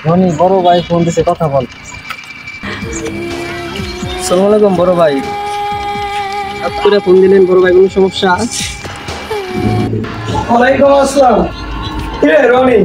রনি বড় ভাই ফোন দিছে, কথা বল। আসসালামু আলাইকুম বড় ভাই। আপনারা ফোন দিলেন বড় ভাই, কোনো সমস্যা? ওয়ালাইকুম আসসালাম। কে রনি?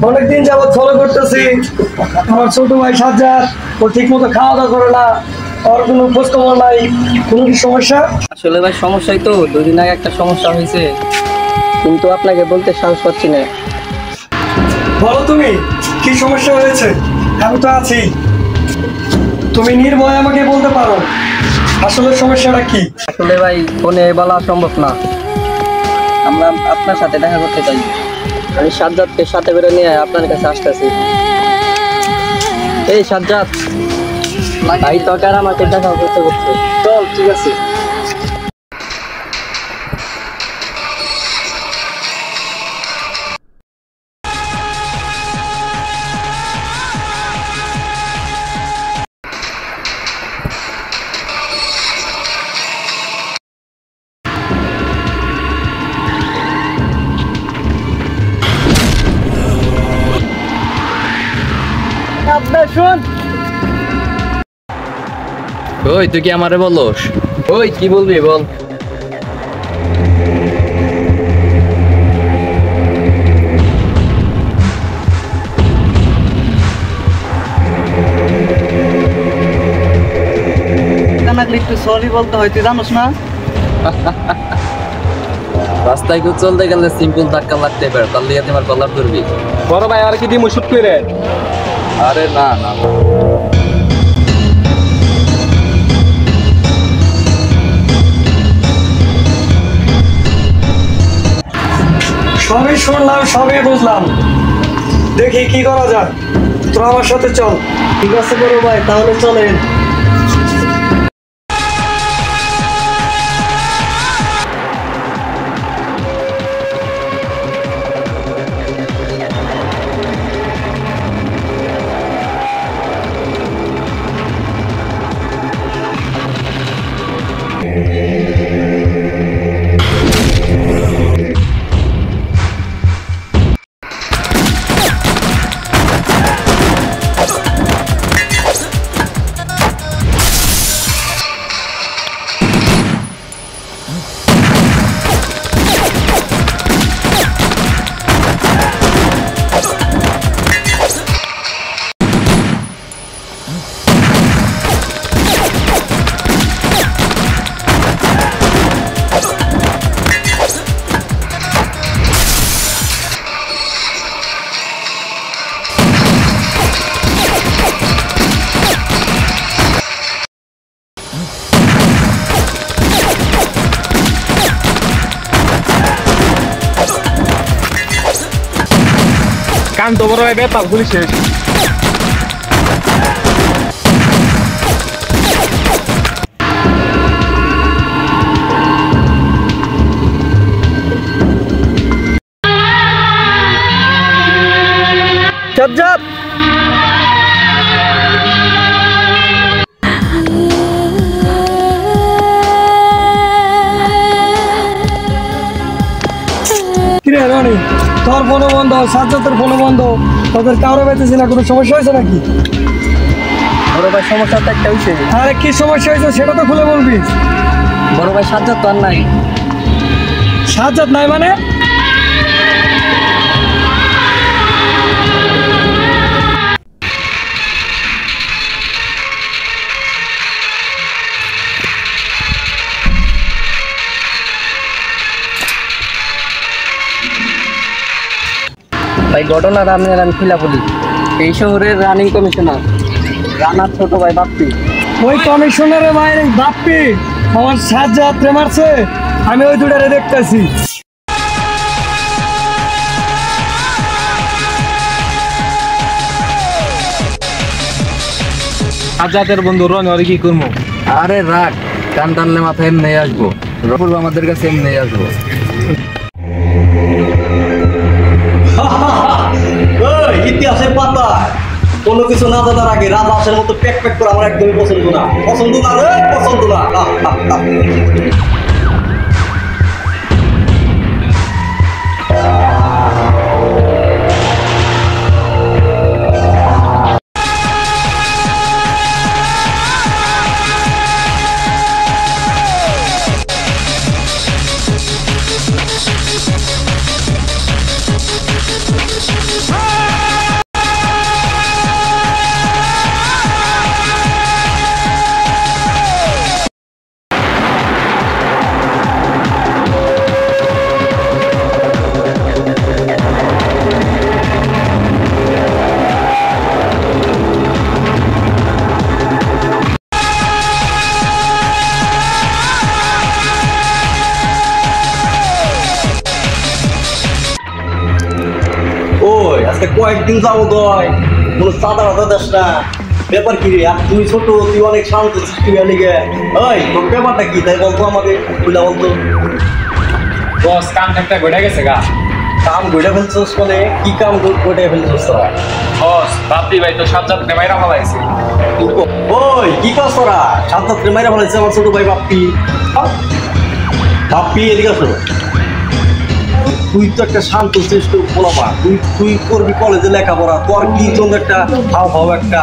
অনেকদিন যাবৎ ফলো করতেছি। আমার ছোট ভাই সাজ্জাদ, ও ঠিক মতো খাওয়া দাওয়া করে না, ওর কোনো খোঁজ খবর নাই। কোনো কি সমস্যা? আসলে ভাই সমস্যাই তো, 2 দিন আগে একটা সমস্যা হয়েছে, কিন্তু আপনাকে বলতে সাহস পাচ্ছি না। বলো তুমি, কি সমস্যা হয়েছে? আমি তো আছি, তুমি নির্ভয়ে আমাকে বলতে পারো আসলে সমস্যাটা কি। আসলে ভাই ফোনে বলা সম্ভব না, আমরা আপনার সাথে দেখা করতে চাই। আমি সাজ্জাদকে সাথে করে নিয়ে আপনার কাছে আসতেছি। এই সাজ্জাদ ভাই, তোকে আর আমাকে দেখা করতে করতে চল। ঠিক আছে। ওই তুই কি আমারে বলস? ওই কি বলবি বল। একটু সরি বলতে হয়, তুই জানোস না? রাস্তায় কেউ চলতে গেলে সিম্পল ধাক্কা লাগতে পারে, তার লিগে তোমার কলার ধরবি। বড় ভাই আর কি দিমু শুট করে? আরে না না, সবই শুনলাম, সবই বুঝলাম, দেখি কি করা যায়। তোরা আমার সাথে চল। ঠিক আছে বড় ভাই, তাহলে চলেন। কান তো বড় ভাই বেতাল পুলিশে। সাজ্জাদ কিরে রনি, তোর ফোন বন্ধ, সাজ্জাদের ফোন বন্ধ, তোদের কারো বেঁচেছি না, কোনো সমস্যা হয়েছে নাকি? বড় ভাই সমস্যা তো একটা হয়েছে। আরে কি সমস্যা হয়েছে সেটা তো খুলে বলবি। বড় ভাই সাজ্জাদ তো আর নাই। সাজ্জাদ নাই মানে? ভাই ঘটনাটা আমি খুলে বলি। এই শহরের রানিং কমিশনার রানার ছোট ভাই বাপ্পি। ওই কমিশনারের মায়ের বাপ্পি আমার সাজ্জাদ মারছে, আমি ওই দুটারে দেখতেছি। সাজ্জাদের বন্ধু রনি, ওরে কি করবো? আরে রাখ, কান টানলে মাথায় এমনি আসবো, রবুল আমাদের কাছে এমনি আসবো। ইতিহাসের পাতায় কোনো কিছু না জানার আগে রাজহাঁসের মতো প্যাক প্যাক করে আমার একদমই পছন্দ না, পছন্দ না রে, পছন্দ না। কয়েকদিন যাবো দয় কোনো চাঁদা বাধা দেশ না ব্যাপার কি রে? আর তুই ছোট, তুই অনেক শান্ত সৃষ্টি হয়ে লেগে ওই তোর ব্যাপারটা কি তাই বলতো আমাকে, বুঝলা বলতো। বস কাম একটা ঘটে গেছে গা। কাম গড়ে ফেলছোস মানে কি কাম গড়ে ফেলছোস তোরা? বস বাপি ভাই তো সাজ্জাদকে মাইরা ফেলাইছে। ওই কি কাজ তোরা? সাজ্জাদকে মাইরা ফেলাইছে আমার ছোট ভাই বাপ্পি। বাপ্পি এদিকে আসো। তুই তো একটা শান্ত শ্রেষ্ঠ পোলাপা, তুই করবি কলেজে লেখাপড়া, তোর কি জন্য একটা হাও একটা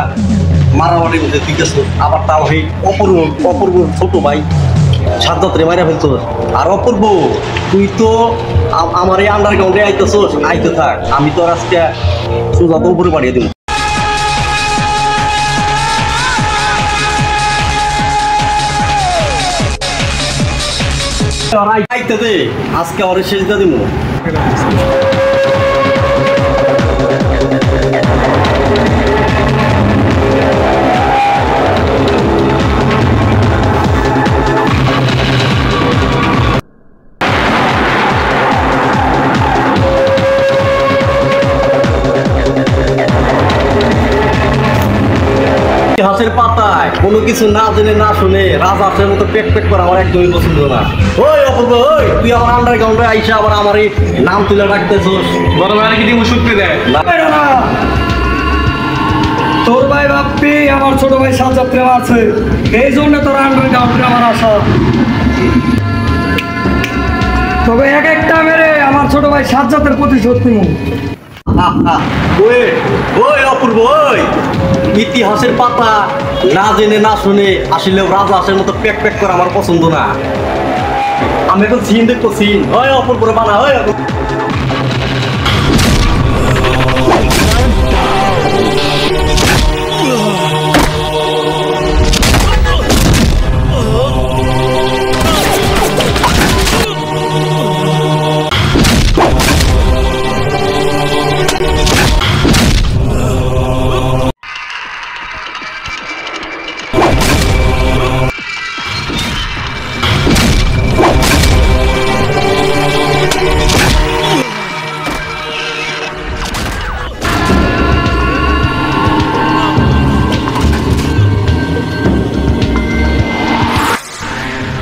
মারামারির মধ্যে তুই গেছো, আবার তাও এই অপূর্ব ছোট ভাই সাজ্জাদরে মাইরা ফেলছো। আর অপূর্ব তুই তো আমার এই আন্ডারগ্রাউন্ডে আইতেছোস, আইতে থাক, আমি তোর আজকে সোজা তো উপরে পাঠিয়ে দেবো। আইতে দে, আজকে ওরে শেষ দিয়ে দিব। ইতিহাসের পাতায় কোনো কিছু না জেনে না শুনে রাজার মতো পেক করা আমার একদমই পছন্দ না। ওই অপূর্ব, ওই তুই আমার আন্ডারগ্রাউন্ডে আইসা আবার আমার এই নাম তুলে রাখতেছোস। বড় ভাই কি দিব শুক্তি দেয়? তোর ভাই বাপ্পি আমার ছোট ভাই সাজ্জাদরে মারছে, এই জন্য তোর আন্ডারগ্রাউন্ডে আমার আশা। তবে এক একটা মেরে আমার ছোট ভাই সাজ্জাদের প্রতিশোধ নিব। ওই অপূর্ব, ওই ইতিহাসের পাতা না জেনে না শুনে আসলে রাজার মতো পেক করা আমার পছন্দ না। আমি এখন সিন দেখবো, সিন। ওই অপূর্ব বানা, ওই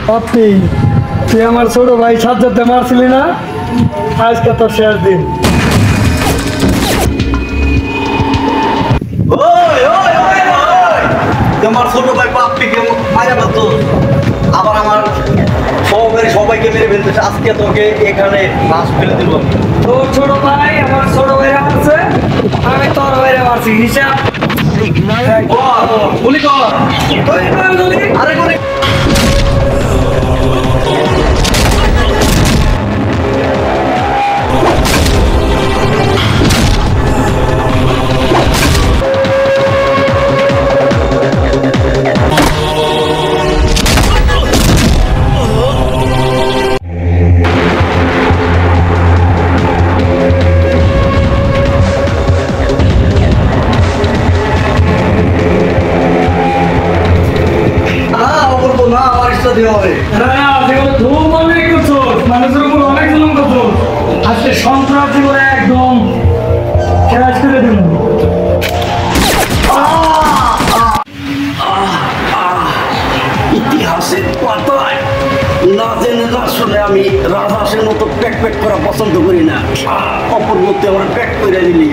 বাপ্পি, তুই আমার ছোট ভাই সাজ্জাদে মারছিলি না, আজকে তোর শেষ দিন। আমার ছোট ভাই বাপ্পিকে মারা ফেলতো, আবার আমার সবাইকে মেরে ফেলতেছে। আজকে তোকে এখানে লাশ ফেলে দিল। তোর ছোট ভাই আমার ছোট ভাইরা মারছে, আমি তোর ভাইরা মারছি, হিসাব গুলি কর। আরে গুলি মানুষের উপর অনেক জুলুম করছো, আজকে সন্ত্রাসী করে একদম শেষ করে দিন। ইতিহাসের পাতায় না জেনে না শুনে আমি রাজাসের মতো প্যাক করা পছন্দ করি না। অপূর্বতে আমার প্যাক করে দিলি।